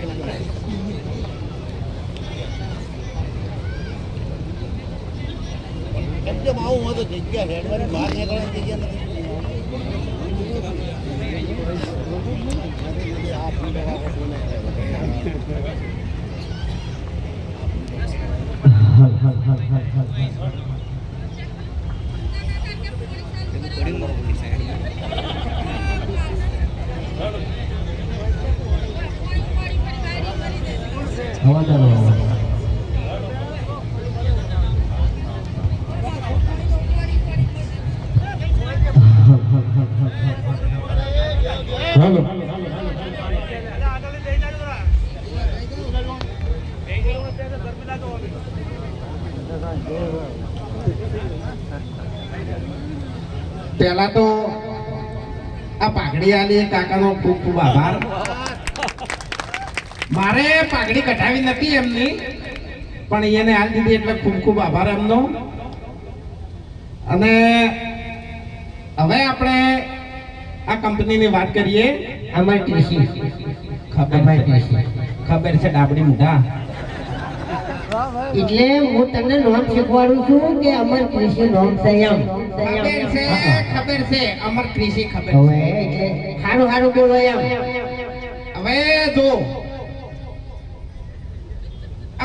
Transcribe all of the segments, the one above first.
કેમ આવું હોય તો જગ્યા હેડવાની બહાર નીકળવાની જગ્યા નથી. હાલો પેલા તો આ પાઘડી આલી કાકાનો ખૂબ ખૂબ આભાર. મારે પાઘડી કઢાવી નથી એમની, પણ એને હાલ દીધી એટલે ખૂબ ખૂબ આભાર એમનો. અને હવે આપણે આ કંપનીની વાત કરીએ. અમર કૃષિ ખબર છે ડાબડી મોઢા. એટલે હું તમને નામ શીખવાડું છું કે અમર કૃષિ નામ સંયમ. ખબર છે અમર કૃષિ ખબર હવે એટલે સારું સારું બોલો એમ. હવે જો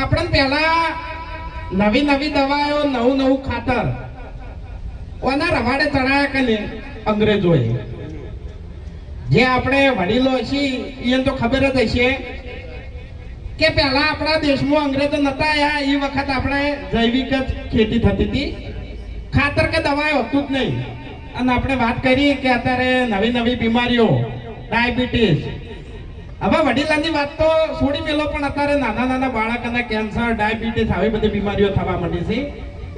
આપણે પહેલા નવી નવી દવાઓ નવું નવું ખાતર ઓના રવાડે ચડાયા કે ને અંગ્રેજોએ. જે આપણે વડીલો છીએ એને તો ખબર જ હશે કે પહેલા આપણા દેશમાં અંગ્રેજો નતા આવ્યા એ વખત આપણે જૈવિક જ ખેતી થતી હતી, ખાતર કે દવાઓ હતું જ નહીં. અને આપણે વાત કરી કે અત્યારે નવી નવી બીમારીઓ, ડાયાબિટીસ, હવે વડીલાની વાત તો છોડી મેલો, પણ અત્યારે નાના નાના બાળકોને કેન્સર, ડાયાબિટીસ આવી બધી બીમારીઓ થવા માંડી છે.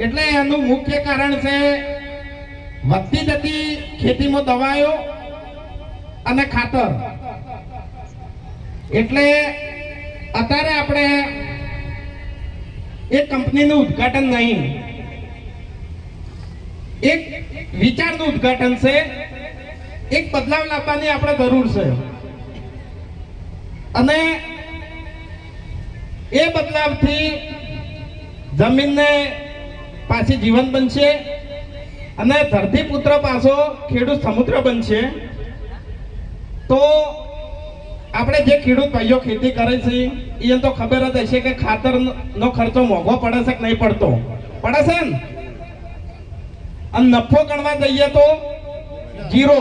એટલે એનું મુખ્ય કારણ છે વધતી જતી ખેતીમાં દવાઓ અને ખાતર. એટલે અત્યારે આપણે એક કંપનીનું ઉદ્ઘાટન નહીં, એક વિચારનું ઉદ્ઘાટન છે. એક બદલાવ લાવવાની આપણે જરૂર છે અને એ બદલાવથી જમીનને પાછી જીવન બનશે અને ધરતીપુત્ર પાછો ખેડૂત સમુદ્ર બનશે. તો આપણે જે ખેડૂત ભાઈઓ ખેતી કરે છે એને તો ખબર જ હશે કે ખાતરનો ખર્ચો મોંઘો પડે છે કે નહીં પડતો? પડે છે ને. અને નફો ગણવા જઈએ તો 0,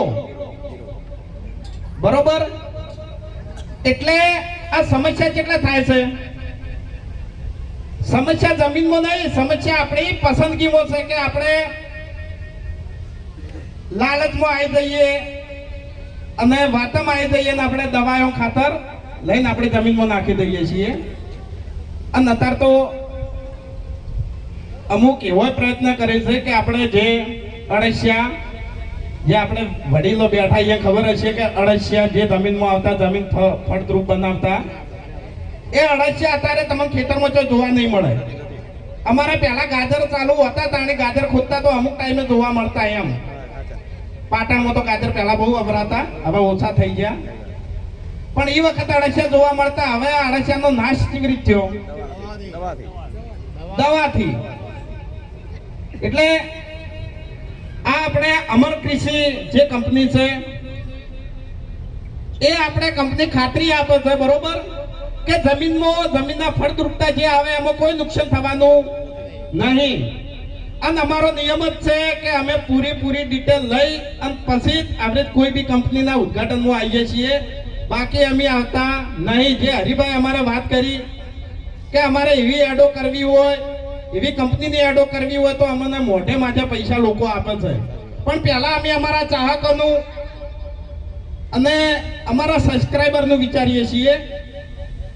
બરોબર. એટલે આ સમસ્યા કેટલા થાય છે? સમસ્યા જમીનમાં નહીં, સમસ્યા આપણી પસંદગીમાં છે કે આપણે લાલચમાં આવી જઈએ અને વાતમાં આવી જઈએ ને આપણે દવાઓ ખાતર લઈને આપણી જમીનમાં નાખી દઈએ છીએ. અને અત્યારે તો અમુક એવો પ્રયત્ન કરે છે કે આપણે જે અળસિયા, જે આપણે વડીલો બેઠા અહીંયા ખબર હશે કે અળસિયા જે જમીનમાં આવતા, જમીન ફળદ્રુપ બનાવતા, એ અળસિયા અત્યારે તમને ખેતરમાં તો જોવા નહીં મળે. અમારે પહેલા ગાજર ચાલુ હતા તાણે ગાજર ખોદતા તો અમુક ટાઈમે જોવા મળતા. એમ પાટણમાં તો ગાજર પહેલા બહુ વપરાતા, હવે ઓછા થઈ ગયા. પણ એ વખત અળસિયા જોવા મળતા. હવે અળસિયાનો નાશ કેવી રીતે થયો? દવાથી. એટલે આ આપણે અમર કૃષિ જે કંપની છે એ આપણે કંપની ખાતરી આપે છે, બરોબર, કે જમીનના ફળદ્રુપતા જે આવે એમાં કોઈ નુકસાન થવાનું નહીં. અને અમારો નિયમ જ છે કે અમે પૂરી ડિટેલ લઈ અને પછી આપણે કોઈ બી કંપનીના ઉદ્ઘાટનમાં આવીએ છીએ. બાકી અમે આવતા નહીં. જે હરિભાઈ અમારે વાત કરી કે અમારે એવી એડો કરવી હોય, એવી કંપનીની એડો કરવી હોય તો અમને મોઢે માથે પૈસા લોકો આપે છે. પણ પહેલા અમે અમારા ચાહકોનું અને અમારા સબસ્ક્રાઈબરનું વિચારીએ છીએ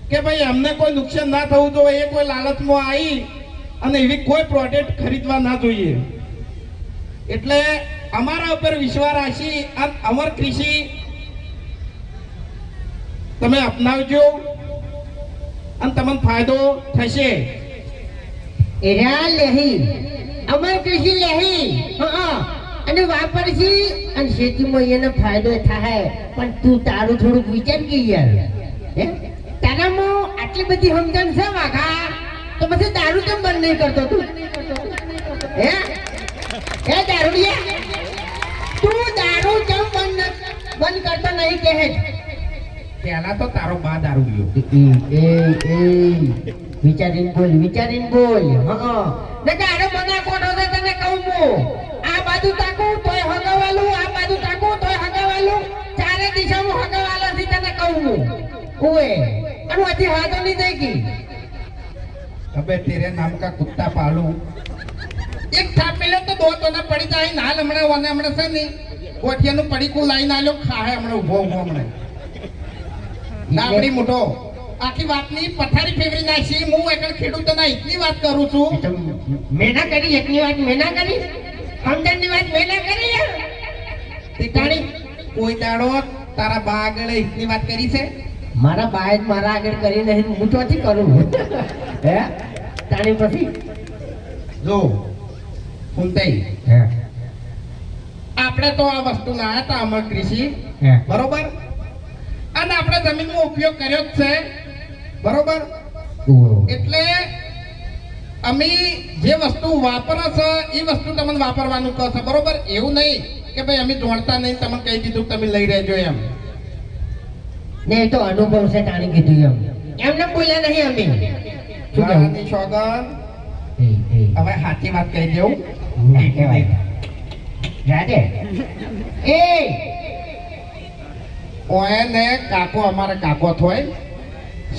કે ભાઈ અમને કોઈ નુકસાન ના થવું જોઈએ. એ કોઈ લાલચમાં આવી અને એવી કોઈ પ્રોડક્ટ ખરીદવા ના જોઈએ. એટલે અમારા ઉપર વિશ્વાસ રાખી અને અમર કૃષિ તમે અપનાવજો અને તમને ફાયદો થશે. એરા લેહી અમર કૃષિ લેહી અને વાપરશી અને ખેતીમાં એને ફાયદો થાય. પણ તું તારું થોડુંક વિચાર કે યાર, તારા આટલી બધી સમજણ છે વાઘા તો પછી દારૂ કેમ બંધ નહીં કરતો તું હે દારૂડિયા તું દારૂ કેમ બંધ કરતો નહીં કહે પહેલા તો તારો બા દારૂ પીયો. વિચારીને બોલ હા ને કે આરો બના કોઠો છે તને કહું હું આ બાજુ તાકું તોય હગાવાલું આ બાજુ તાકું તોય હગાવાલું ચારે દિશામાં હગાવાલા થી તને કહું હું ઓએ અને હજી હાથો નહીં દઈ ગઈ અબે તેરે નામ કા કુત્તા પાલું. એક થાપ મેલે તો દો તો ના પડી જાય નાલ હમણાં છે ને કોઠિયાનું પડીકું લાઈન આલ્યો ખાહે હમણાં ઊભો હમણાં નાબડી મોટો આખી વાતની પથારી ફેરવી નાખી. હું એકલ ખેડૂતોના હિતની વાત કરું છું. મેના કરી એકની વાત મેના કરી સમજણની વાત મેના કરી ટીકાણી કોઈ દાડો તારા બા આગળ હિતની વાત કરી છે? મારા બાએ જ મારા આગળ કરી નહીં હું ચોથી કરું હે તાણી પછી જો ફૂલતાઈ આપણે તો આ વસ્તુ ના હતા અમર કૃષિ બરોબર અને આપણે જમીનનો ઉપયોગ કર્યો જ છે બરોબર. એટલે અમે જે વસ્તુ વાપરો છે એ વસ્તુ તમને વાપરવાનું કહો છો બરોબર. એવું નહીં કે ભાઈ અમે જોડતા નહીં તમને કહી દીધું તમે લઈ રહેજો એમ. ને તો અનુભવ છે તાણી કીધું એમને બોલ્યા નહીં અમે શું ગાળાની સોગંદ હવે સાચી વાત કહી દેવું ના કહેવાય રાધે એ ઓય ને કાકો અમારે કાકો થોય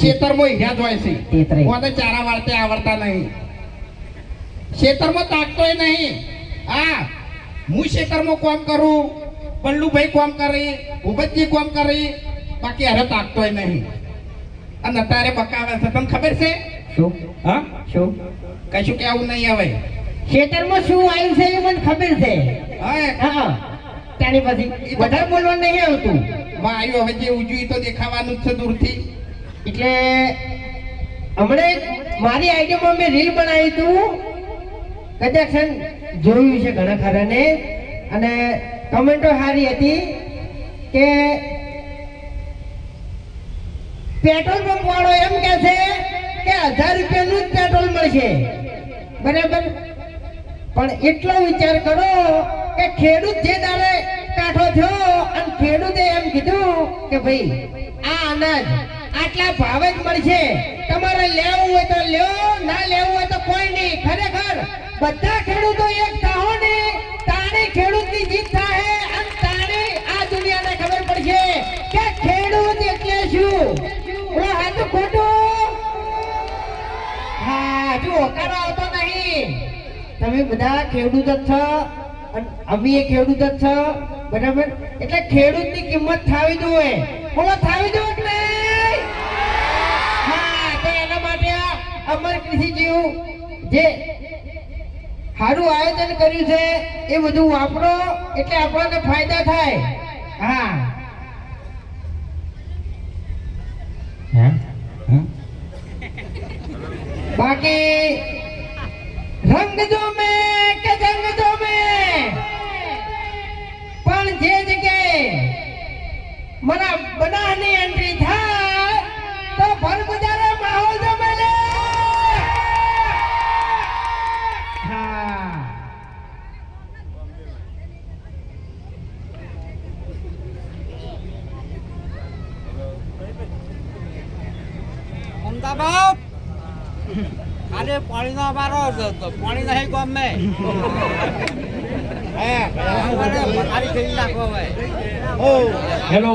ખેતરમાં હીરા જ હોય છે. ઓને ચારા વાળતે આવડતા નહીં ખેતરમાં તાકતોય નહીં. હા હું ખેતરમાં કામ કરું પલ્લુભાઈ કામ કરી ભૂપતજી કામ કરી બાકી અરે તાકતોય નહીં. અને અત્યારે બકાવે છે તમને ખબર છે શું હા શું કશું કેવું નહીં હવે ખેતરમાં શું આવ્યું છે એ મને ખબર છે હા ત્યાંની પછી વધારે બોલવાનું નહીં આવતું માં આવ્યું હવે જે ઉજવી તો દેખાવાનું જ છે દૂરથી. એટલે હમણાં મારી આઈડિયામાં મેં રીલ બનાવી હતું કદાચ છે ને જોયું છે ઘણા ખરાને અને કમેન્ટો સારી હતી કે પેટ્રોલ પંપ વાળો એમ કે છે કે 1000 રૂપિયાનું જ પેટ્રોલ મળશે બરાબર. પણ એટલો વિચાર કરો કે ખેડૂત જે દાડે કાઠો થયો અને ખેડૂતે એમ કીધું કે ભાઈ આ અનાજ આટલા ભાવે જ મળશે તમારે લેવું હોય તો લ્યો ના લેવું હોય તો કોઈ નહીં. ખરેખર બધા ખેડૂતો એક થાઓ ને તાણી ખેડૂતની જીત થાય અને તાણી આ દુનિયાને ખબર પડશે કે ખેડૂત એટલે શું. ઓલા હાચું ખોટું હા જો હોકારો આવતો નહીં. તમે બધા ખેડૂત જ છો અને અમે એ ખેડૂત જ છો બરાબર. એટલે ખેડૂતની કિંમત થાવી જોઈએ બોલો થાવી જોઈએ કે નહીં? હા તો એના માટે અમર કૃષિ જેવું જે સારું આયોજન કર્યું છે એ બધું વાપરો એટલે આપણને ફાયદા થાય. હા બાકી રંગ જો મેં કે જંગ જો મેં પણ જે જગ્યાએ મારા બનાની એન્ટ્રી થાય તો ભર બજારે માહોલ જમે લે. હા અમદાવાદ ખાલી પાણીનો અમારો તો પાણી નહીં ગમે પથારી ફેરી નાખો હેલો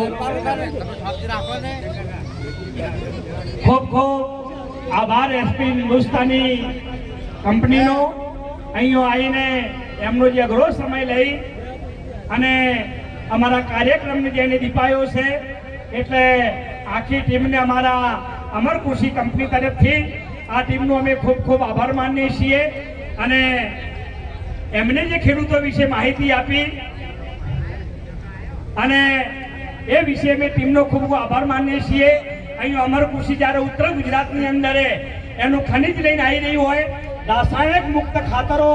રાખો ને ખૂબ ખૂબ આભાર એસપી હિન્દુસ્તાની કંપનીનો અહીં આવીને એમનો જે અઘરો સમય લઈ અને અમારા કાર્યક્રમને જેને દીપાયો છે એટલે આખી ટીમને અમારા અમર કૃષિ કંપની તરફથી આ ટીમનો અમે ખૂબ ખૂબ આભાર માનીએ છીએ અને એમને જે ખેડૂતો વિશે માહિતી આપી અને એ વિશે અમે ટીમનો ખૂબ ખૂબ આભાર માનીએ છીએ. અહીં અમર કૃષિ જ્યારે ઉત્તર ગુજરાતની અંદર એનું ખનિજ લઈને આવી રહ્યું હોય રાસાયણિક મુક્ત ખાતરો